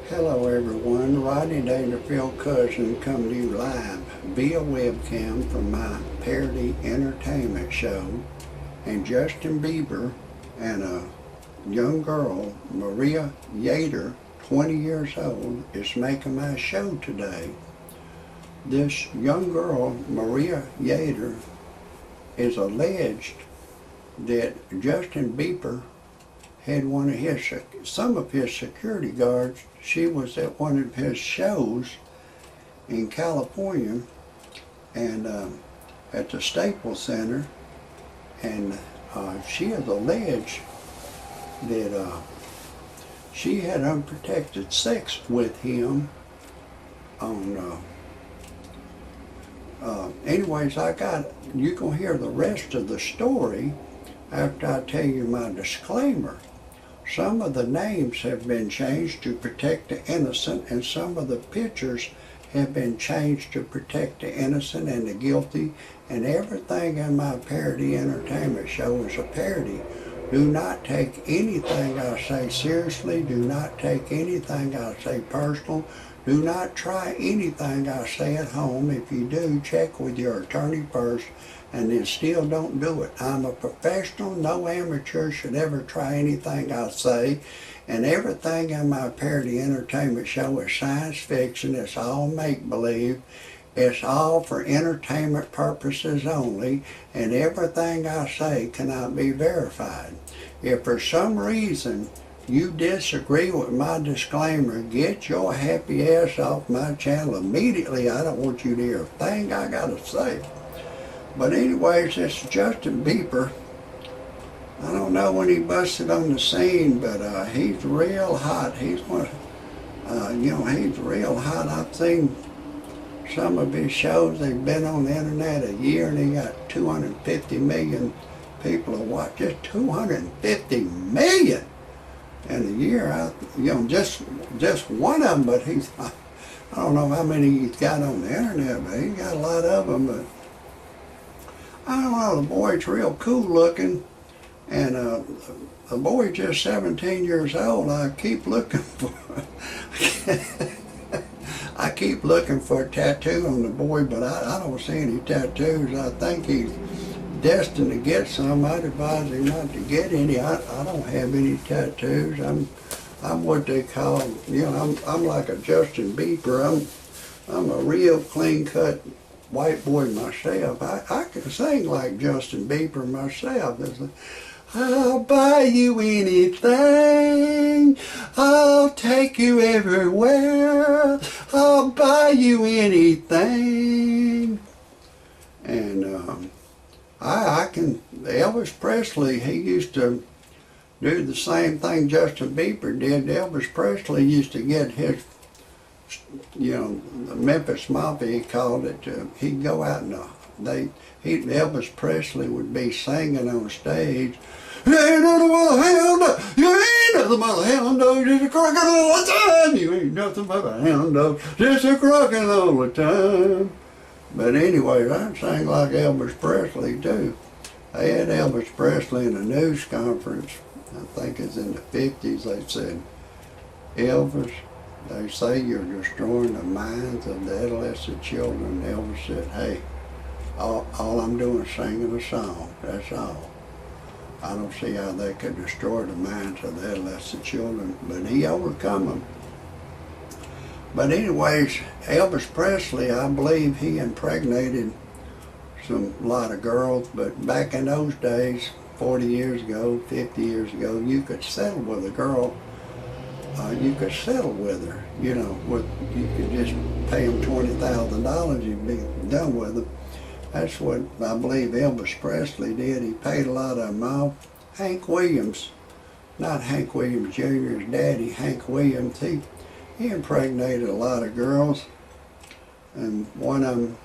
Hello everyone, Rodney Dangerfield cousin coming to you live via webcam from my parody entertainment show. And Justin Bieber and a young girl, Mariah Yeater, 20 years old, is making my show today. This young girl, Mariah Yeater, is alleged that Justin Bieber had some of his security guards. She was at one of his shows in California and at the Staples Center, and she has alleged that she had unprotected sex with him on anyways, you can hear the rest of the story after I tell you my disclaimer. Some of the names have been changed to protect the innocent, and some of the pictures have been changed to protect the innocent and the guilty, and everything in my parody entertainment show is a parody. Do not take anything I say seriously. Do not take anything I say personal. Do not try anything I say at home. If you do, check with your attorney first, and then still don't do it. I'm a professional. No amateur should ever try anything I say, and everything in my parody entertainment show is science fiction. It's all make-believe. It's all for entertainment purposes only, and everything I say cannot be verified. If for some reason you disagree with my disclaimer, get your happy ass off my channel immediately. I don't want you to hear a thing I gotta say. But anyways, it's Justin Bieber. I don't know when he busted on the scene, but he's real hot. He's he's real hot. I've seen some of his shows. They've been on the internet a year, and he got 250 million people to watch. Just 250 million in a year. Just one of them. But I don't know how many he's got on the internet, but he's got a lot of them. But I don't know, the boy's real cool looking, and the boy's just 17 years old. I keep looking for I keep looking for a tattoo on the boy, but I don't see any tattoos. I think he's destined to get some. I'd advise him not to get any. I don't have any tattoos. I'm what they call, I'm like a Justin Bieber. I'm a real clean-cut white boy myself. I can sing like Justin Bieber myself. I'll buy you anything. I'll take you everywhere. I'll buy you anything. And Elvis Presley, he used to do the same thing Justin Bieber did. Elvis Presley used to get his, the Memphis Mafia, he called it. He'd go out and Elvis Presley would be singing on stage. You ain't nothing but a hound dog. You ain't nothing but a hound dog. Just a croaking all the time. You ain't nothing but a hound dog. Just a croaking all the time. But anyway, I sang like Elvis Presley too. They had Elvis Presley in a news conference. I think it's in the 50s. They said, Elvis, they say you're destroying the minds of the adolescent children. Elvis said, hey, all I'm doing is singing a song, that's all. I don't see how they could destroy the minds of the adolescent children, but he overcome them. But anyways, Elvis Presley, I believe he impregnated a lot of girls, but back in those days, 40 years ago, 50 years ago, you could settle with a girl. You could settle with her, you could just pay them $20,000, you'd be done with them. That's what I believe Elvis Presley did. He paid a lot of them off. Hank Williams, not Hank Williams Jr.'s daddy, Hank Williams, he impregnated a lot of girls, and one of them,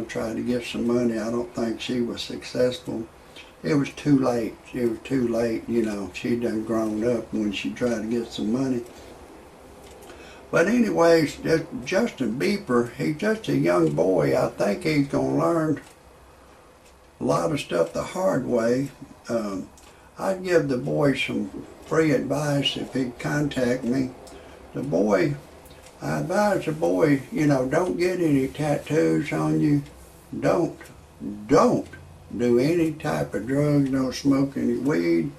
tried to get some money. I don't think she was successful. It was too late. It was too late, she done grown up when she tried to get some money. But anyways, Justin Bieber, he's just a young boy. I think he's going to learn a lot of stuff the hard way. I'd give the boy some free advice if he'd contact me. the boy, I advise the boy, you know, don't get any tattoos on you. Don't do any type of drugs. Don't smoke any weed.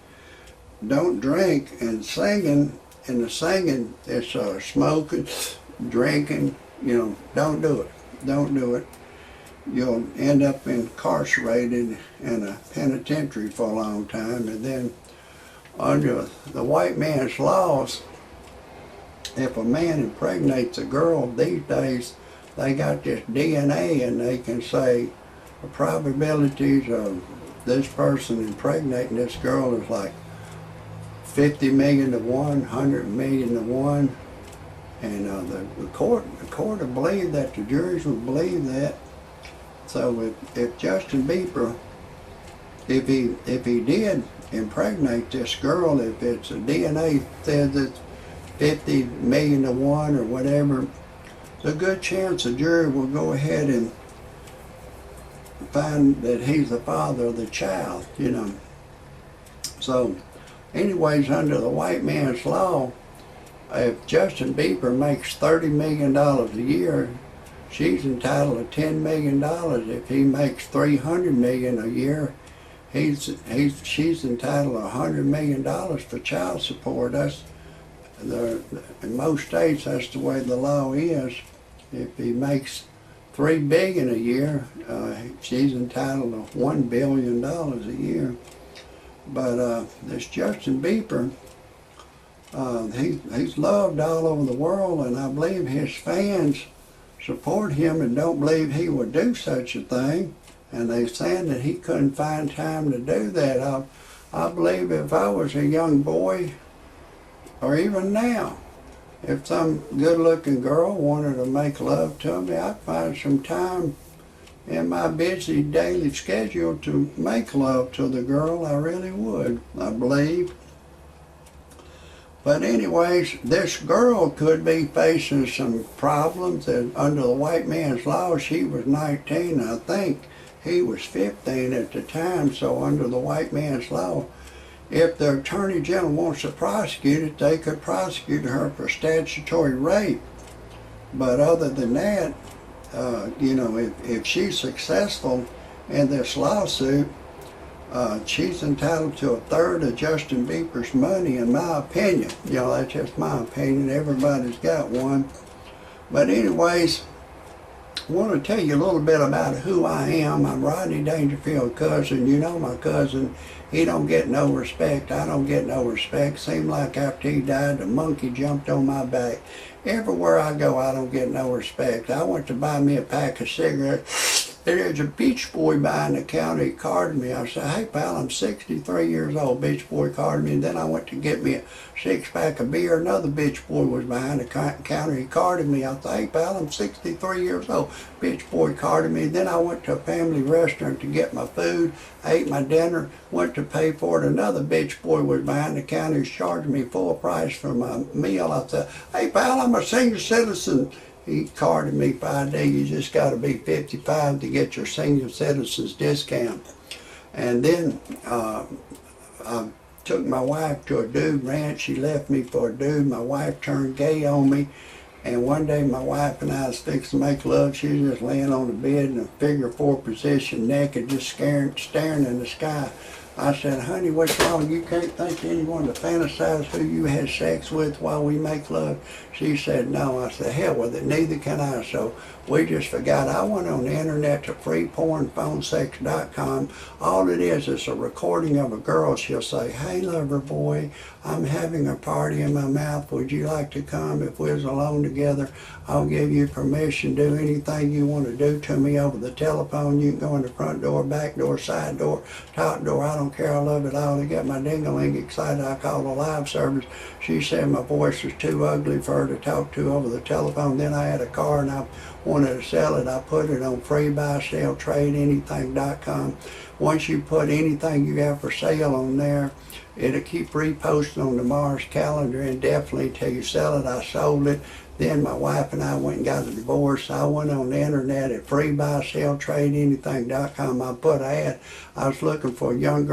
Don't drink. And singing, the singing, it's smoking, drinking, you know, don't do it. Don't do it. You'll end up incarcerated in a penitentiary for a long time. And then under the white man's laws, if a man impregnates a girl these days, they got this DNA and they can say the probabilities of this person impregnating this girl is like 50 million to 1, 100 million to 1. And the court will believe that, the juries will believe that. So if Justin Bieber, if he did impregnate this girl, if it's a DNA says it's 50 million to 1 or whatever, there's a good chance the jury will go ahead and find that he's the father of the child, you know. So anyways, under the white man's law, if Justin Bieber makes $30 million a year, she's entitled to $10 million. If he makes $300 million a year, she's entitled to $100 million for child support. That's in most states, that's the way the law is. If he makes $3 billion a year, she's entitled to $1 billion a year. But this Justin Bieber, he's loved all over the world, and I believe his fans support him and don't believe he would do such a thing. And they're saying that he couldn't find time to do that. I believe if I was a young boy, or even now, if some good-looking girl wanted to make love to me, I'd find some time in my busy daily schedule to make love to the girl. I really would, I believe. But anyways, this girl could be facing some problems. That under the white man's law, she was 19. I think he was 15 at the time. So under the white man's law, if the Attorney General wants to prosecute it, they could prosecute her for statutory rape. But other than that, you know, if she's successful in this lawsuit, she's entitled to a third of Justin Bieber's money, in my opinion. You know, that's just my opinion. Everybody's got one. But anyways, I want to tell you a little bit about who I am. I'm Rodney Dangerfield's cousin. You know my cousin. He don't get no respect. I don't get no respect. Seemed like after he died, the monkey jumped on my back. Everywhere I go, I don't get no respect. I went to buy me a pack of cigarettes. There's a beach boy behind the counter. He carded me. I said, "Hey, pal, I'm 63 years old." Beach boy carded me. And then I went to get me a 6-pack of beer. Another beach boy was behind the counter. He carded me. I said, "Hey, pal, I'm 63 years old." Beach boy carded me. Then I went to a family restaurant to get my food. I ate my dinner, went to pay for it. Another beach boy was behind the counter. He charged me full price for my meal. I said, "Hey, pal, I'm a senior citizen." He carded me 5 days. You just got to be 55 to get your senior citizens discount. And then I took my wife to a dude ranch. She left me for a dude. My wife turned gay on me. And one day my wife and I was fixing to make love. She was just laying on the bed in a figure 4 position, naked, just staring in the sky. I said, "Honey, what's wrong? You can't think of anyone to fantasize who you had sex with while we make love?" She said, "No." I said, "Hell with it, neither can I." So we just forgot. I went on the internet to freepornphonesex.com. All it is a recording of a girl. She'll say, "Hey, lover boy, I'm having a party in my mouth. Would you like to come? If we was alone together, I'll give you permission. Do anything you want to do to me over the telephone. You can go in the front door, back door, side door, top door. I don't care. I love it all." They got my ding-a-ling excited. I called a live service. She said my voice was too ugly for her to talk to over the telephone. Then I had a car and I wanted to sell it. I put it on freebuyselltradeanything.com. Once you put anything you have for sale on there, it'll keep reposting on tomorrow's calendar indefinitely until you sell it. I sold it. Then my wife and I went and got a divorce. I went on the internet at freebuyselltradeanything.com. I put an ad. I was looking for a young girl